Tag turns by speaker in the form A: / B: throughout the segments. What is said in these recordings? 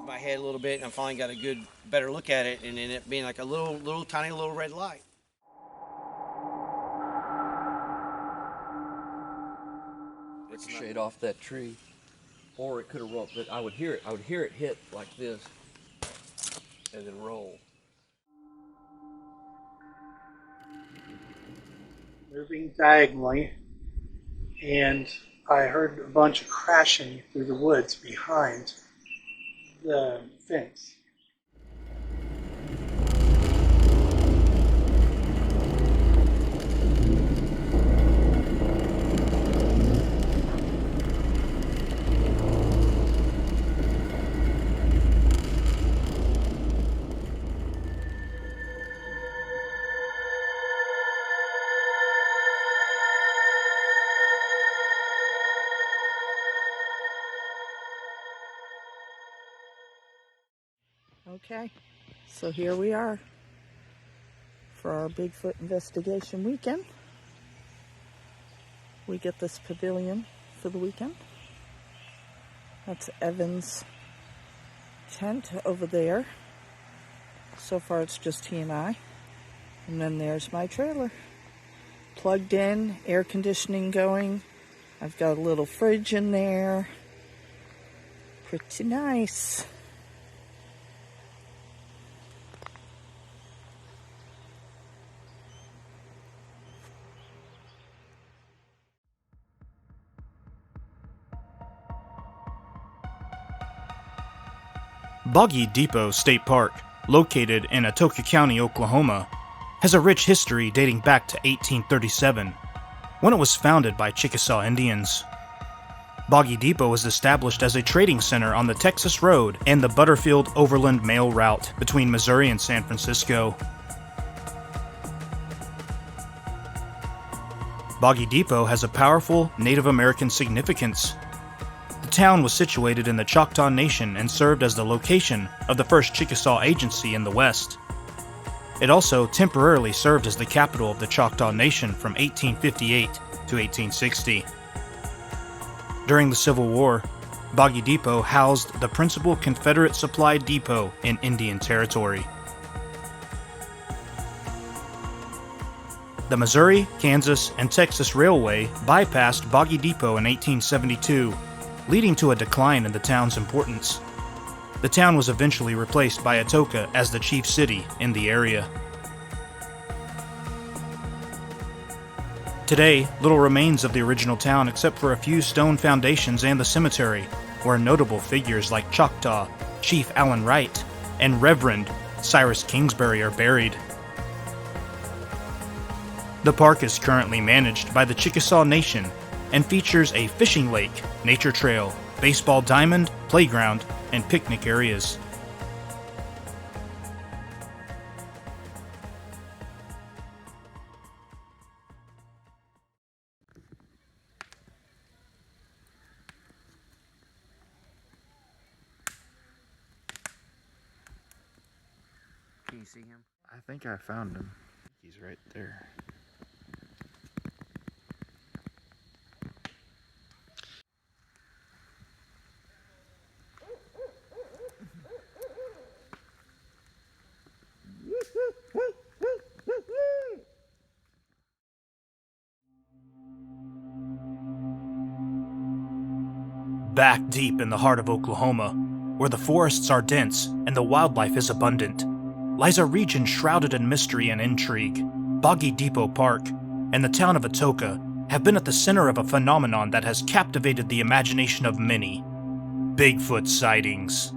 A: My head a little bit, and I finally got a better look at it, and ended up being like a tiny little red light.
B: Ricocheted off that tree, or it could have rolled. But I would hear it. I would hear it hit like this, and then roll.
C: Moving diagonally, and I heard a bunch of crashing through the woods behind the fence.
D: Okay, so here we are for our Bigfoot investigation weekend. We get this pavilion for the weekend. That's Evan's tent over there. So far it's just he and I. And then there's my trailer. Plugged in, air conditioning going. I've got a little fridge in there. Pretty nice.
E: Boggy Depot State Park, located in Atoka County, Oklahoma, has a rich history dating back to 1837, when it was founded by Chickasaw Indians. Boggy Depot was established as a trading center on the Texas Road and the Butterfield Overland Mail Route between Missouri and San Francisco. Boggy Depot has a powerful Native American significance. The town was situated in the Choctaw Nation and served as the location of the first Chickasaw agency in the West. It also temporarily served as the capital of the Choctaw Nation from 1858 to 1860. During the Civil War, Boggy Depot housed the principal Confederate supply depot in Indian Territory. The Missouri, Kansas, and Texas Railway bypassed Boggy Depot in 1872, leading to a decline in the town's importance. The town was eventually replaced by Atoka as the chief city in the area. Today, little remains of the original town except for a few stone foundations and the cemetery, where notable figures like Choctaw, Chief Allen Wright, and Reverend Cyrus Kingsbury are buried. The park is currently managed by the Chickasaw Nation and features a fishing lake, nature trail, baseball diamond, playground, and picnic areas.
A: Can you see him?
E: I think I found him. He's right there. Back deep in the heart of Oklahoma, where the forests are dense and the wildlife is abundant, lies a region shrouded in mystery and intrigue. Boggy Depot Park and the town of Atoka have been at the center of a phenomenon that has captivated the imagination of many: Bigfoot sightings.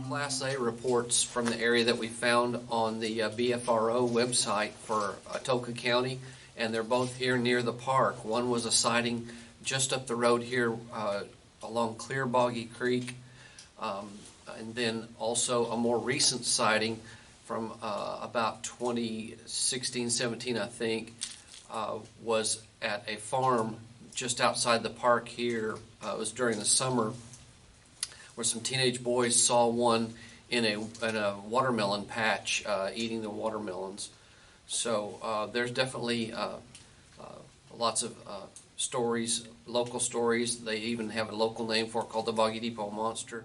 B: Class A reports from the area that we found on the BFRO website for Atoka County, and they're both here near the park. One was a sighting just up the road here along Clear Boggy Creek, and then also a more recent sighting from about 2016-17, I think, was at a farm just outside the park here. It was during the summer, where some teenage boys saw one in a watermelon patch eating the watermelons. So there's definitely lots of stories, local stories. They even have a local name for it called the Boggy Depot Monster.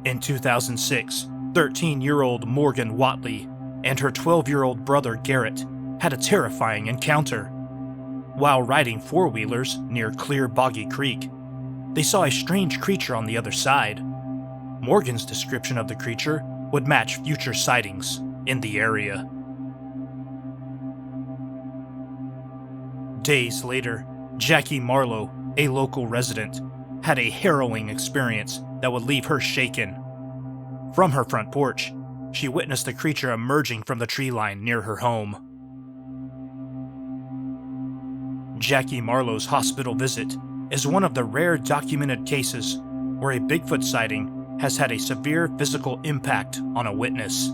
E: In 2006, 13-year-old Morgan Watley and her 12-year-old brother Garrett had a terrifying encounter. While riding four-wheelers near Clear Boggy Creek, they saw a strange creature on the other side. Morgan's description of the creature would match future sightings in the area. Days later, Jackie Marlowe, a local resident, had a harrowing experience that would leave her shaken. From her front porch, she witnessed the creature emerging from the tree line near her home. Jackie Marlowe's hospital visit is one of the rare documented cases where a Bigfoot sighting has had a severe physical impact on a witness.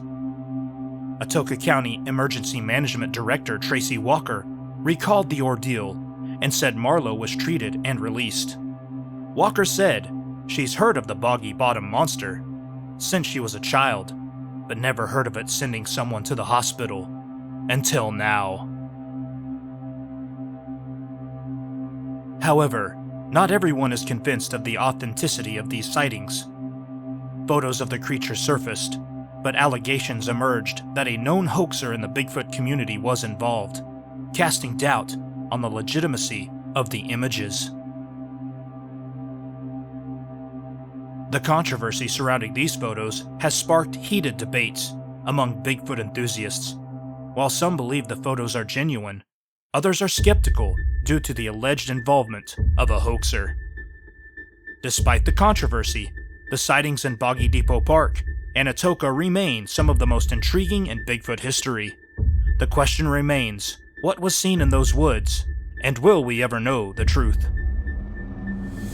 E: Atoka County Emergency Management Director Tracy Walker recalled the ordeal and said Marlowe was treated and released. Walker said she's heard of the Boggy Bottom Monster since she was a child, but never heard of it sending someone to the hospital until now. However, not everyone is convinced of the authenticity of these sightings. Photos of the creature surfaced, but allegations emerged that a known hoaxer in the Bigfoot community was involved, casting doubt on the legitimacy of the images. The controversy surrounding these photos has sparked heated debates among Bigfoot enthusiasts. While some believe the photos are genuine, others are skeptical due to the alleged involvement of a hoaxer. Despite the controversy, the sightings in Boggy Depot Park and Atoka remain some of the most intriguing in Bigfoot history. The question remains, what was seen in those woods, and will we ever know the truth?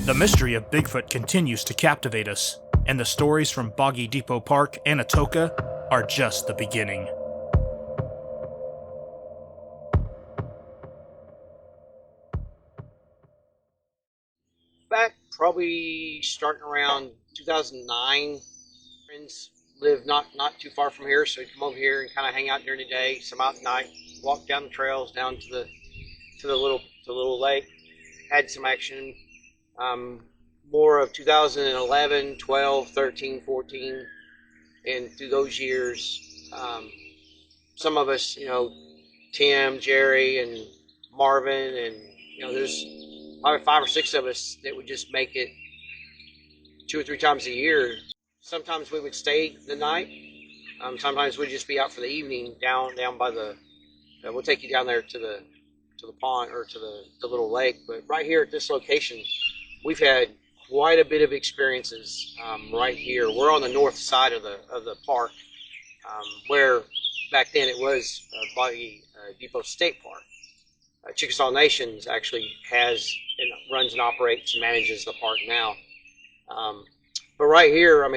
E: The mystery of Bigfoot continues to captivate us, and the stories from Boggy Depot Park and Atoka are just the beginning.
A: Back probably starting around 2009, friends live not too far from here, so we come over here and kind of hang out during the day, some out at night, walk down the trails down to the little lake. Had some action. More of 2011, 12, 13, 14, and through those years, some of us, Tim, Jerry, and Marvin, and there's probably 5 or 6 of us that would just make it 2 or 3 times a year. Sometimes we would stay the night. Sometimes we'd just be out for the evening down by the. We'll take you down there to the pond or to the little lake. But right here at this location, we've had quite a bit of experiences right here. We're on the north side of the park, where back then it was Boggy Depot State Park. Chickasaw Nations actually has and runs and operates and manages the park now. But right here,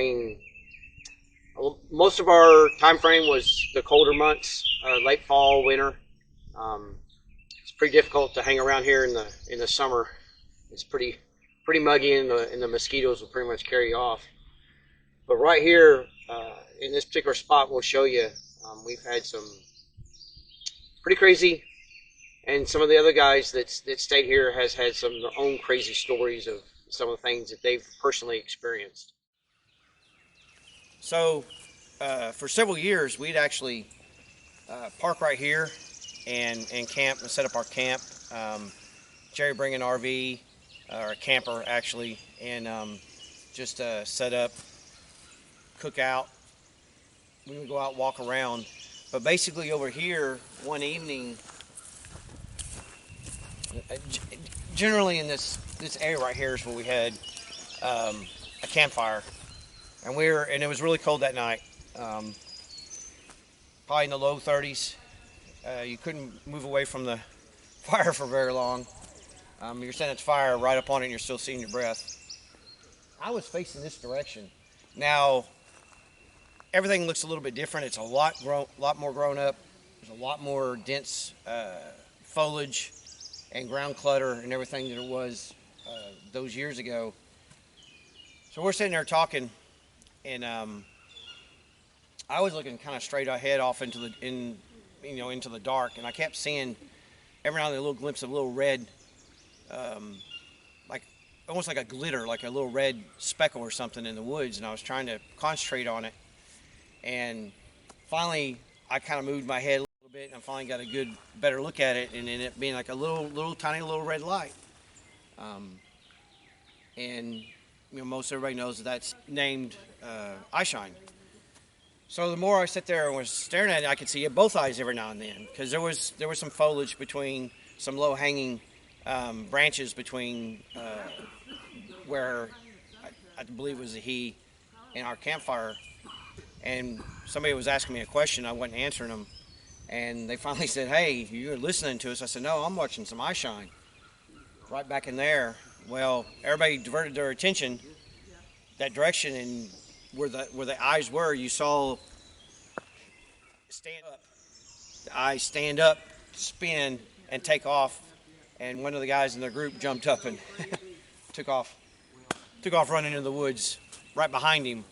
A: most of our time frame was the colder months, late fall, winter. It's pretty difficult to hang around here in the summer. It's pretty muggy, and the mosquitoes will pretty much carry you off. But right here, in this particular spot, we'll show you. We've had some pretty crazy. And some of the other guys that stayed here has had some of their own crazy stories of some of the things that they've personally experienced. So, for several years, we'd actually park right here and camp and set up our camp. Jerry bring an RV, or a camper actually, and just set up, cook out. We would go out, walk around. But basically over here, one evening, generally in this area right here is where we had a campfire, and it was really cold that night, probably in the low 30s. You couldn't move away from the fire for very long, You're setting its fire right up on it and you're still seeing your breath. I was facing this direction. Now, everything looks a little bit different. It's a lot more grown up. There's a lot more dense foliage and ground clutter and everything that it was those years ago. So we're sitting there talking, and I was looking kind of straight ahead off into the dark, and I kept seeing every now and then a little glimpse of a little red, like almost like a glitter, like a little red speckle or something in the woods, and I was trying to concentrate on it. And finally, I kind of moved my head a little bit, and I finally got a better look at it, and it being like a tiny little red light. And most everybody knows that's named eyeshine. So the more I sat there and was staring at it, I could see both eyes every now and then, because there was some foliage between some low-hanging branches between where I believe it was he and our campfire. And somebody was asking me a question, I wasn't answering them, and they finally said, "Hey, you're listening to us?" I said, "No, I'm watching some eyeshine." Right back in there, well, everybody diverted their attention that direction, and where the eyes were, you saw stand up. The eyes stand up, spin, and take off. And one of the guys in the group jumped up and took off running into the woods right behind him.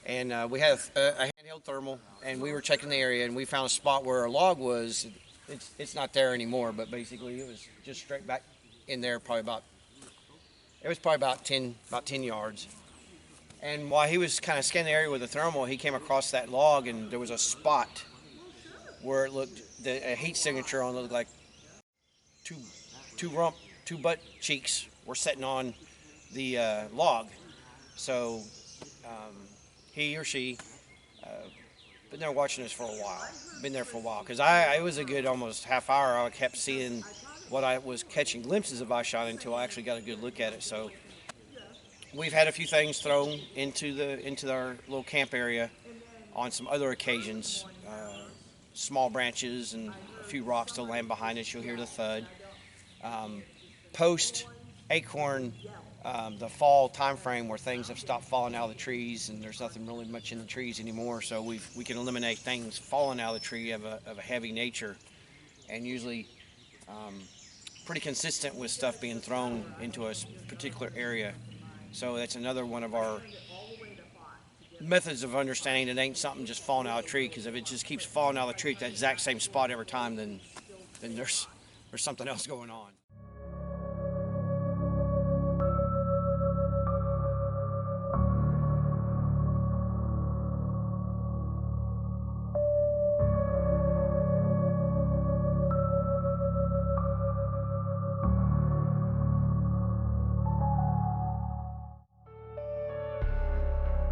A: And we had a handheld thermal, and we were checking the area, and we found a spot where a log was. It's not there anymore, but basically it was just straight back in there, probably about 10 yards. And while he was kind of scanning the area with the thermal, he came across that log, and there was a spot where it looked, a heat signature on it looked like two butt cheeks were sitting on the log. So he or she been there watching us for a while. Been there for a while, because it was a good almost half hour. I kept seeing what I was catching glimpses of eyeshine until I actually got a good look at it. So we've had a few things thrown into our little camp area on some other occasions. Small branches and a few rocks to land behind us. You'll hear the thud. Post acorn, the fall time frame where things have stopped falling out of the trees and there's nothing really much in the trees anymore. So we can eliminate things falling out of the tree of a heavy nature, and usually pretty consistent with stuff being thrown into a particular area. So that's another one of our methods of understanding it ain't something just falling out of a tree, because if it just keeps falling out of the tree at that exact same spot every time, then there's something else going on.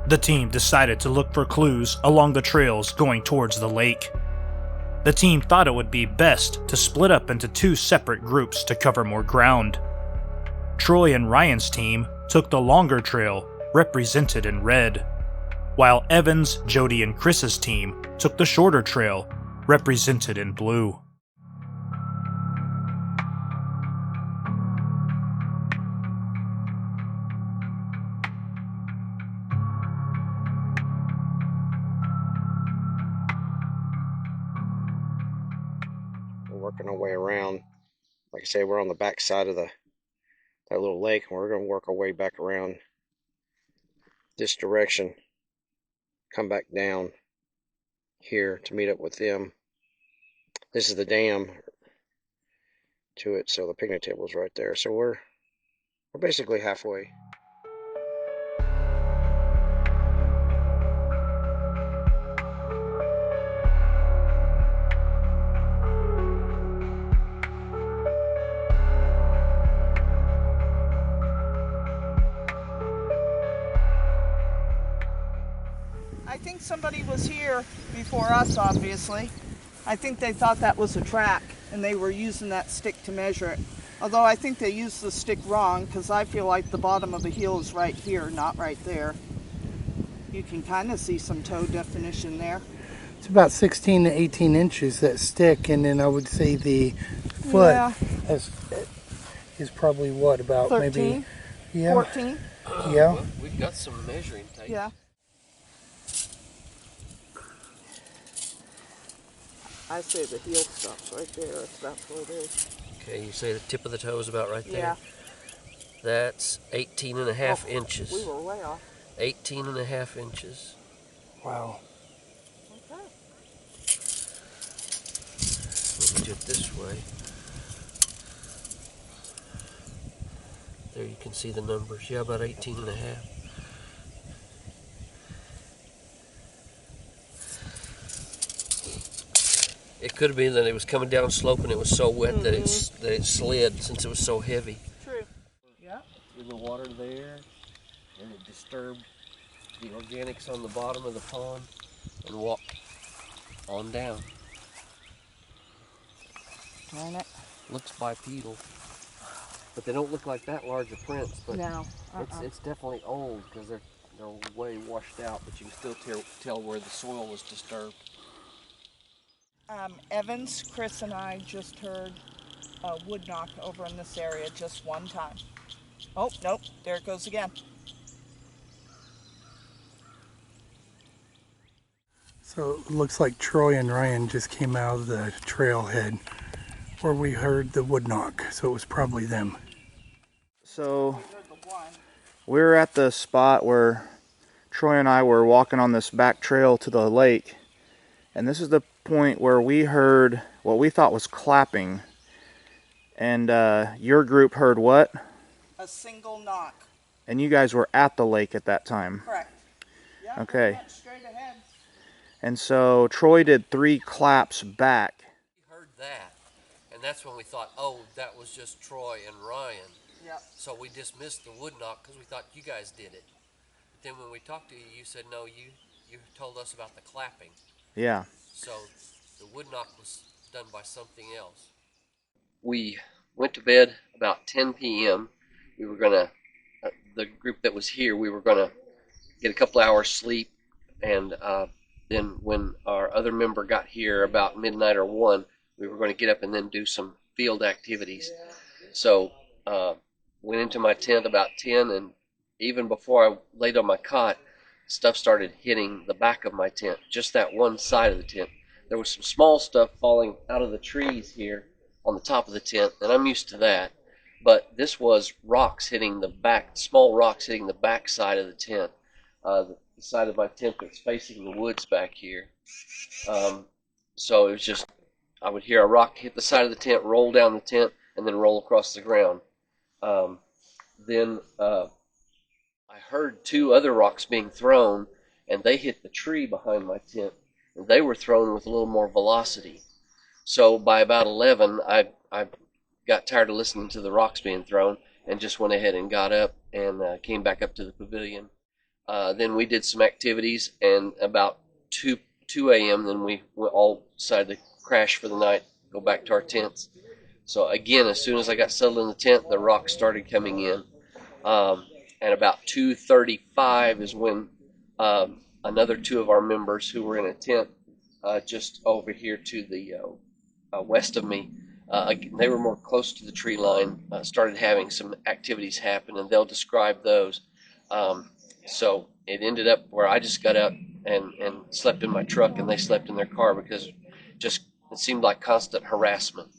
E: The team decided to look for clues along the trails going towards the lake. The team thought it would be best to split up into two separate groups to cover more ground. Troy and Ryan's team took the longer trail, represented in red, while Evans, Jody, and Chris's team took the shorter trail, represented in blue.
A: Working our way around. Like I say, we're on the back side of that little lake, and we're going to work our way back around this direction, come back down here to meet up with them. This is the dam to it, so the picnic table is right there. So we're basically halfway.
D: I think somebody was here before us, obviously. I think they thought that was a track, and they were using that stick to measure it. Although I think they used the stick wrong, because I feel like the bottom of the heel is right here, not right there. You can kind of see some toe definition there.
C: It's about 16 to 18 inches, that stick, and then I would say the foot is is probably what, about
D: 13,
C: maybe, yeah,
D: 14.
C: yeah.
B: Well, we've got some measuring tape.
D: Yeah. I say the heel stops right there. That's what it is.
B: Okay, you say the tip of the toe is about right there?
D: Yeah.
B: That's 18 and a half
D: Oh,
B: inches.
D: we were way off.
B: 18 and a half inches.
C: Wow.
D: Okay.
B: Let me do it this way. There you can see the numbers. Yeah, about 18 and a half. It could have been that it was coming down slope and it was so wet that it slid since it was so heavy.
D: True. Yeah.
B: In the water there, and it disturbed the organics on the bottom of the pond and walked on down.
D: Darn it.
B: Looks bipedal, but they don't look like that large of prints. But
D: No.
B: it's definitely old because they're way washed out, but you can still tell where the soil was disturbed.
D: Evans, Chris, and I just heard a wood knock over in this area just one time. Oh, nope, there it goes again.
C: So it looks like Troy and Ryan just came out of the trailhead where we heard the wood knock, so it was probably them.
E: So we're at the spot where Troy and I were walking on this back trail to the lake, and this is the point where we heard what we thought was clapping. And your group heard what?
D: A single knock.
E: And you guys were at the lake at that time.
D: Correct. Yeah,
E: Okay.
D: pretty much straight ahead.
E: And so Troy did 3 claps back.
B: We heard that, and that's when we thought, oh, that was just Troy and Ryan.
D: Yeah.
B: So we dismissed the wood knock because we thought you guys did it. But then when we talked to you, you said, no, you told us about the clapping.
E: Yeah.
B: So the wood knock was done by something else. We went to bed about 10 p.m. We were going to, the group that was here, we were going to get a couple hours sleep. And then when our other member got here about midnight or 1, we were going to get up and then do some field activities. So went into my tent about 10, and even before I laid on my cot, stuff started hitting the back of my tent, just that one side of the tent. There was some small stuff falling out of the trees here on the top of the tent, and I'm used to that. But this was rocks hitting the back, small rocks hitting the back side of the tent, the side of my tent that's facing the woods back here. So it was just, I would hear a rock hit the side of the tent, roll down the tent, and then roll across the ground. Then I heard 2 other rocks being thrown, and they hit the tree behind my tent, and they were thrown with a little more velocity. So by about 11, I got tired of listening to the rocks being thrown and just went ahead and got up and came back up to the pavilion. Then we did some activities, and about 2 a.m. then we all decided to crash for the night, go back to our tents. So again, as soon as I got settled in the tent, the rocks started coming in. And about 2:35 is when another 2 of our members who were in a tent just over here to the west of me, they were more close to the tree line, started having some activities happen, and they'll describe those. So it ended up where I just got up and slept in my truck, and they slept in their car because just it seemed like constant harassment.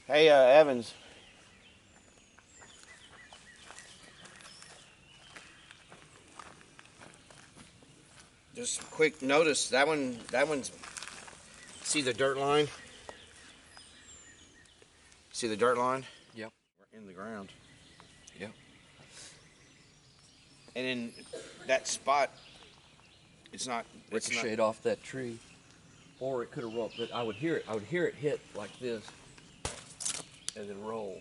A: Hey, Evans. Just quick notice, that one's, see the dirt line? See the dirt line?
B: Yep.
A: We're in the ground.
B: Yep.
A: And in that spot, it's not
B: Ricocheted off that tree, or it could have rolled. But I would hear it hit like this, and then roll,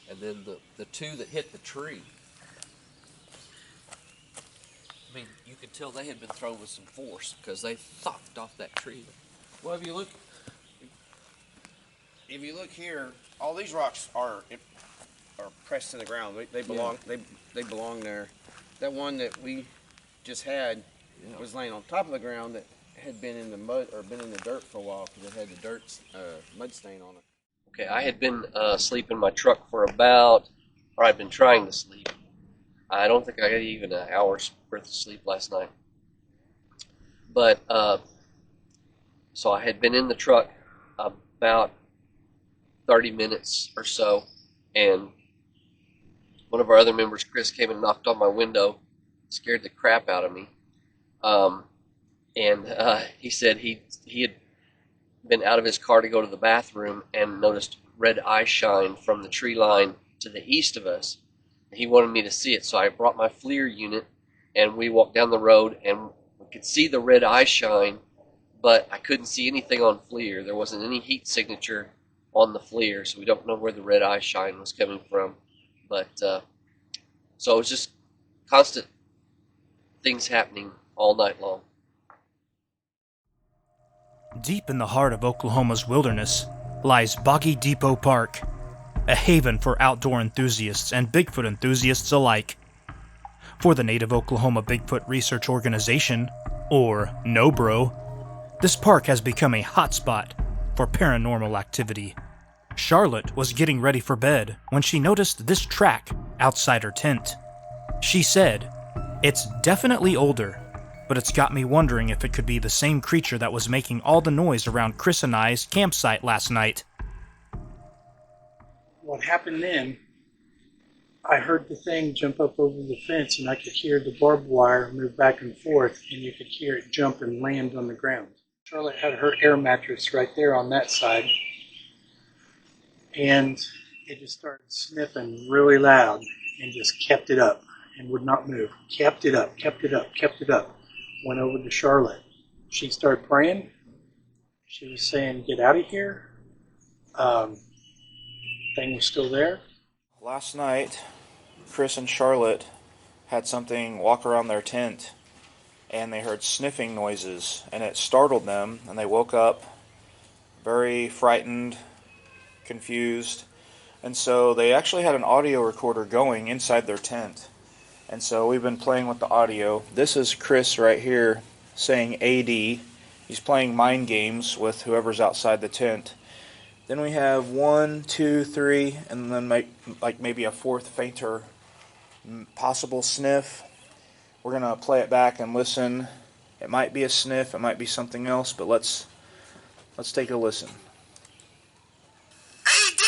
B: and then the 2 that hit the tree. I mean, you could tell they had been thrown with some force because they thumped off that tree.
A: Well, if you look here, all these rocks are pressed to the ground. They belong. Yeah. They belong there. That one that we just had was laying on top of the ground that
F: had been in the mud or been in the dirt for a while because it had the dirt mud stain on it.
B: Okay, I had been asleep in my truck for I'd been trying to sleep. I don't think I got even an hour's worth of sleep last night. But, so I had been in the truck about 30 minutes or so, and one of our other members, Chris, came and knocked on my window, scared the crap out of me. He said he had been out of his car to go to the bathroom and noticed red eye shine from the tree line to the east of us. He wanted me to see it, so I brought my FLIR unit, and we walked down the road, and we could see the red eye shine, but I couldn't see anything on FLIR. There wasn't any heat signature on the FLIR, so we don't know where the red eye shine was coming from. But so it was just constant things happening all night long.
E: Deep in the heart of Oklahoma's wilderness lies Boggy Depot Park, a haven for outdoor enthusiasts and Bigfoot enthusiasts alike. For the Native Oklahoma Bigfoot Research Organization, or NOBRO, this park has become a hotspot for paranormal activity. Charlotte was getting ready for bed when she noticed this track outside her tent. She said, "It's definitely older, but it's got me wondering if it could be the same creature that was making all the noise around Chris and I's campsite last night."
C: What happened then, I heard the thing jump up over the fence, and I could hear the barbed wire move back and forth, and you could hear it jump and land on the ground. Charlotte had her air mattress right there on that side, and it just started sniffing really loud and just kept it up and would not move. Kept it up, kept it up, kept it up. Went over to Charlotte. She started praying. She was saying, "Get out of here." Thing was still there.
E: Last night, Chris and Charlotte had something walk around their tent, and they heard sniffing noises, and it startled them, and they woke up very frightened, confused, and so they actually had an audio recorder going inside their tent. And so we've been playing with the audio. This is Chris right here saying AD. He's playing mind games with whoever's outside the tent. Then we have 1, 2, 3, and then maybe a fourth fainter possible sniff. We're going to play it back and listen. It might be a sniff, it might be something else, but let's take a listen.
G: AD!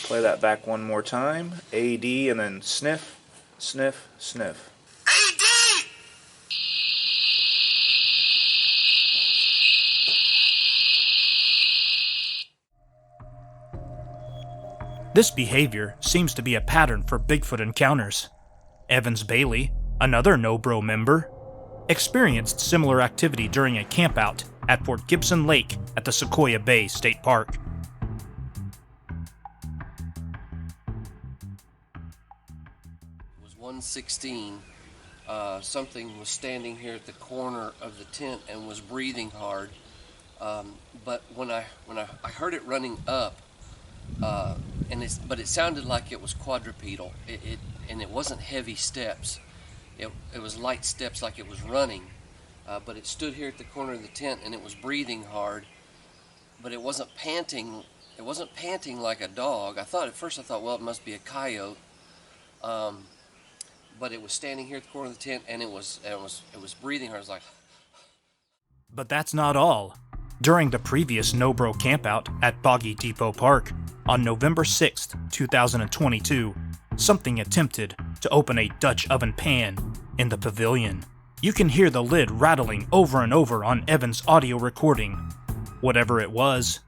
E: Play that back one more time. AD, and then sniff, sniff, sniff.
G: AD!
E: This behavior seems to be a pattern for Bigfoot encounters. Evans Bailey, another NOBRO member, experienced similar activity during a campout at Fort Gibson Lake at the Sequoia Bay State Park.
B: It was 1:16. Something was standing here at the corner of the tent and was breathing hard. But when I heard it running up, but it sounded like it was quadrupedal. It wasn't heavy steps. It was light steps like it was running. But it stood here at the corner of the tent and it was breathing hard. But it wasn't panting. It wasn't panting like a dog. At first I thought, well, it must be a coyote. But it was standing here at the corner of the tent and it was breathing hard. It was like.
E: But that's not all. During the previous NOBRO campout at Boggy Depot Park on November 6th, 2022, something attempted to open a Dutch oven pan in the pavilion. You can hear the lid rattling over and over on Evan's audio recording. Whatever it was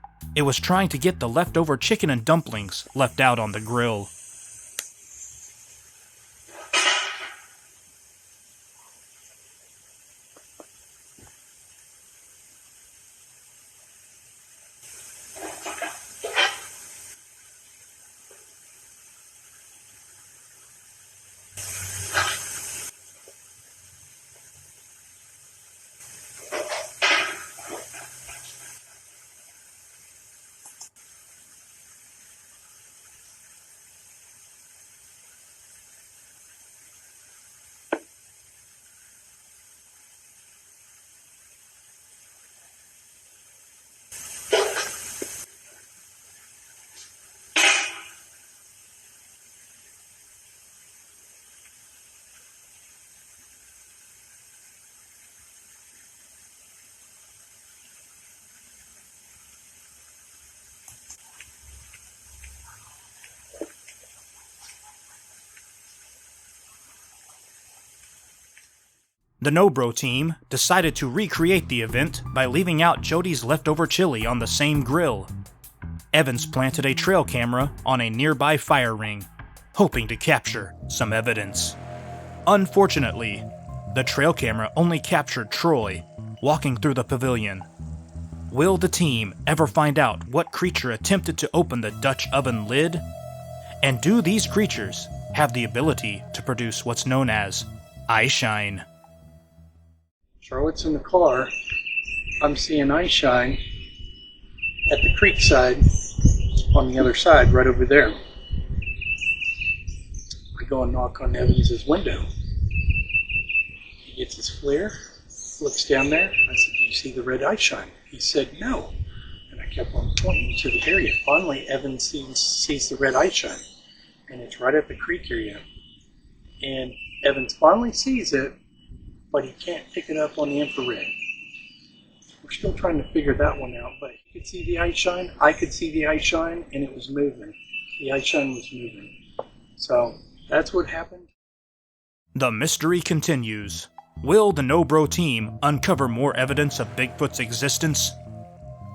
E: trying to get the leftover chicken and dumplings left out on the grill. The NOBRO team decided to recreate the event by leaving out Jody's leftover chili on the same grill. Evans planted a trail camera on a nearby fire ring, hoping to capture some evidence. Unfortunately, the trail camera only captured Troy walking through the pavilion. Will the team ever find out what creature attempted to open the Dutch oven lid? And do these creatures have the ability to produce what's known as eye shine?
C: Charlotte's in the car. I'm seeing eye shine at the creek side on the other side, right over there. I go and knock on Evans's window. He gets his flare, looks down there. I said, "Do you see the red eye shine?" He said, "No." And I kept on pointing to the area. Finally, Evans sees the red eye shine, and it's right at the creek area. And Evans finally sees it, but he can't pick it up on the infrared. We're still trying to figure that one out, but he could see the eye shine, I could see the eye shine, and it was moving. The eye shine was moving. So that's what happened.
E: The mystery continues. Will the NOBRO team uncover more evidence of Bigfoot's existence?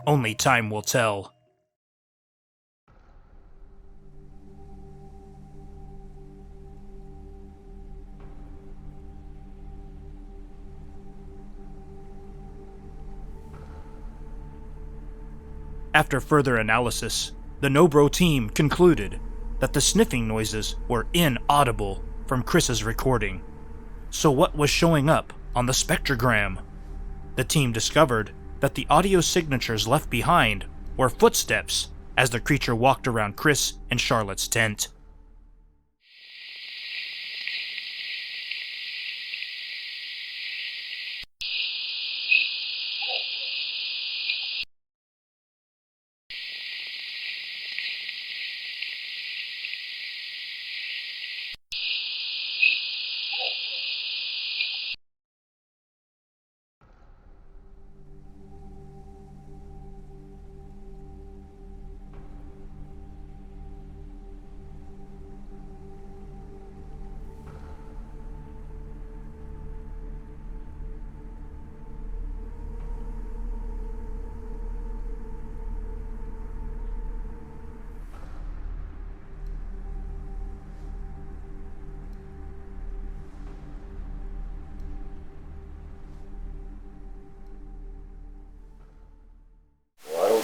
E: Only time will tell. After further analysis, the NOBRO team concluded that the sniffing noises were inaudible from Chris's recording. So what was showing up on the spectrogram? The team discovered that the audio signatures left behind were footsteps as the creature walked around Chris and Charlotte's tent.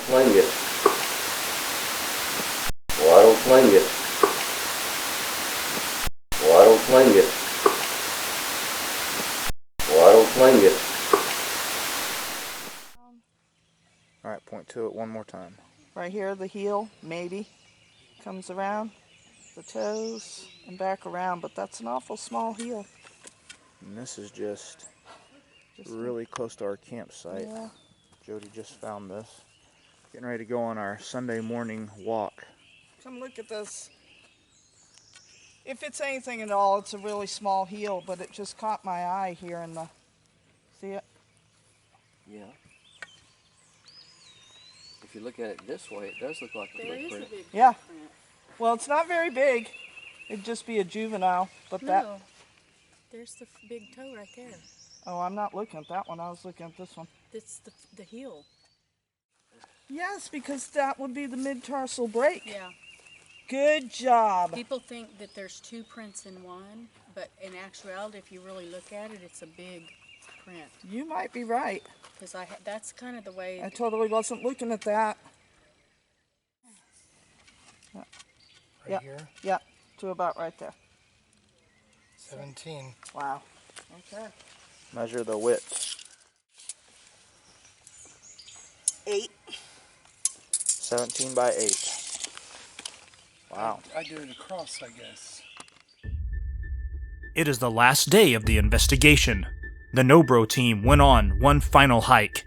B: Fling it. Well, I don't fling it. Well, I don't fling it. Well, I don't fling it.
H: Alright, point to it one more time.
D: Right here, the heel, maybe, comes around, the toes, and back around, but that's an awful small heel.
H: And this is just really close to our campsite.
D: Yeah.
H: Jody just found this. Getting ready to go on our Sunday morning walk.
D: Come look at this. If it's anything at all, it's a really small heel, but it just caught my eye here in the, see it?
B: Yeah. If you look at it this way, it does look like a footprint.
D: Yeah. Well, it's not very big. It'd just be a juvenile, but that.
I: No, there's the big toe right there.
D: Oh, I'm not looking at that one. I was looking at this one.
I: That's the heel.
D: Yes, because that would be the mid-tarsal break.
I: Yeah.
D: Good job.
I: People think that there's two prints in one, but in actuality, if you really look at it, it's a big print.
D: You might be right.
I: Because that's kind of the way.
D: I totally wasn't looking at that.
J: Right here?
D: Yeah, to about right there.
J: 17.
D: Wow. Okay.
H: Measure the width.
D: 8.
H: 17 by 8. Wow.
J: I did it across, I guess.
E: It is the last day of the investigation. The NOBRO team went on one final hike.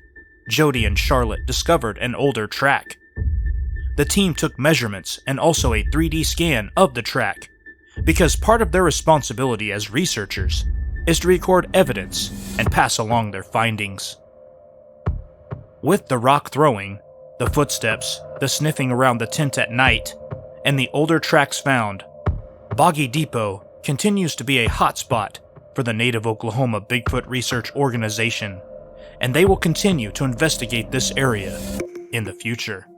E: Jody and Charlotte discovered an older track. The team took measurements and also a 3D scan of the track, because part of their responsibility as researchers is to record evidence and pass along their findings. With the rock throwing, the footsteps, the sniffing around the tent at night, and the older tracks found, Boggy Depot continues to be a hotspot for the Native Oklahoma Bigfoot Research Organization, and they will continue to investigate this area in the future.